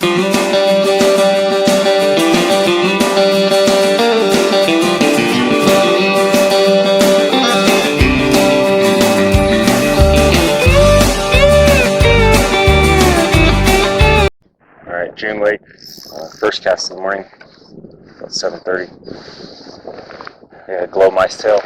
Alright, June Lake, first cast of the morning, about 7:30. Yeah, glow mice tail.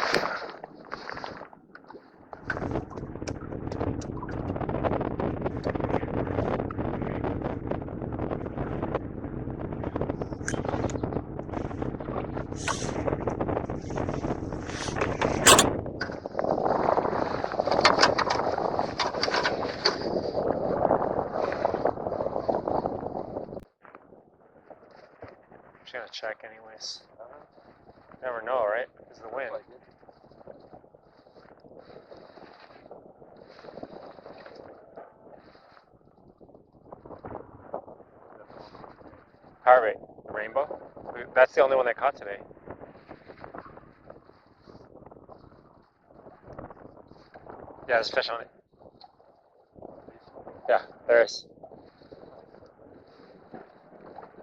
Just gonna check anyways. Never know, right? Because the wind. Harvey, rainbow? That's the only one that caught today. Yeah, there's fish on it. Yeah, there is.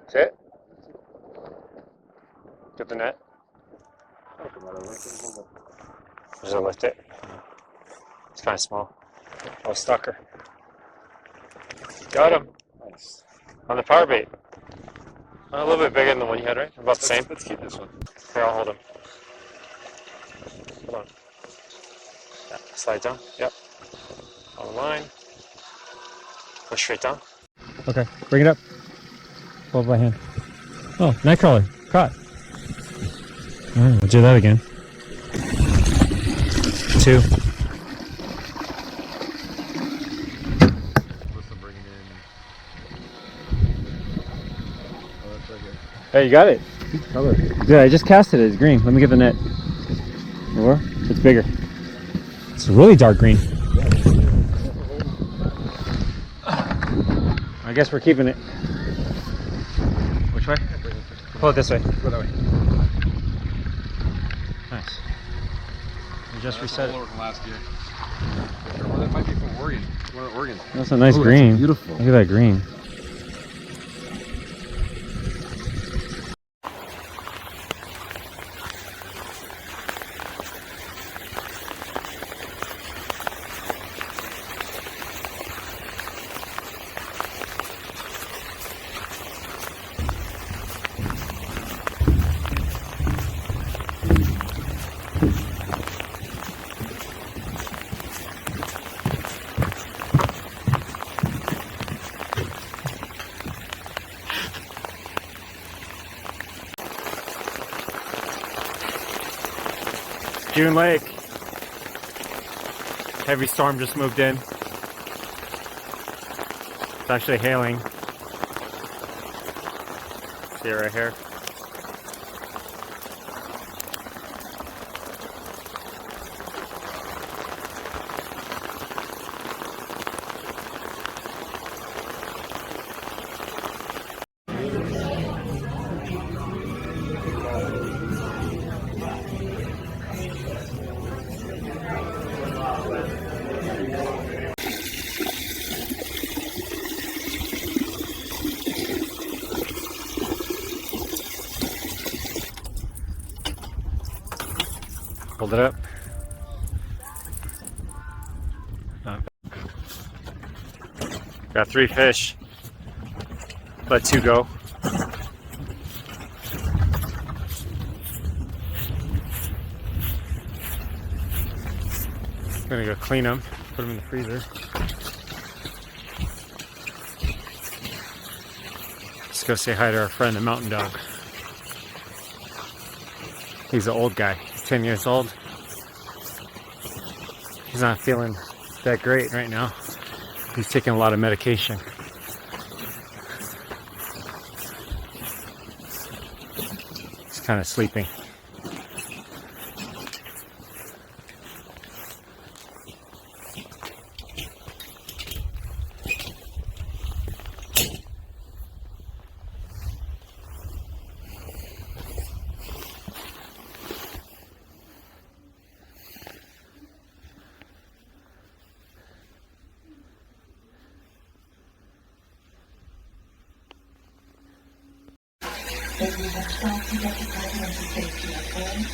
See it? Get the net. Just lift it. It's kind of small. Oh, stucker. Got him. Nice. On the power bait. A little bit bigger than the one you had, right? About the same. Let's keep this one. Here, I'll hold him. Hold on. Yeah, slide down. Yep. On the line. Push straight down. Okay, bring it up. Hold by hand. Oh, nightcrawler. Caught. Alright, we'll do that again. 2. Hey, you got it. Color. Good, I just casted it. It's green. Let me get the net. Or it's bigger. It's really dark green. I guess we're keeping it. Which way? Pull it this way. Go that way. Nice. We just reset it. From last year. Well, that might be from Oregon. One of Oregon. That's a nice green. That's beautiful. Look at that green. June Lake. Heavy storm just moved in. It's actually hailing. See it right here. Hold it up. Got 3 fish. Let 2 go. Gonna go clean them, put them in the freezer. Let's go say hi to our friend, the mountain dog. He's an old guy. He's 10 years old. He's not feeling that great right now. He's taking a lot of medication. He's kind of sleeping. But we have stopped to get the president to safety, okay?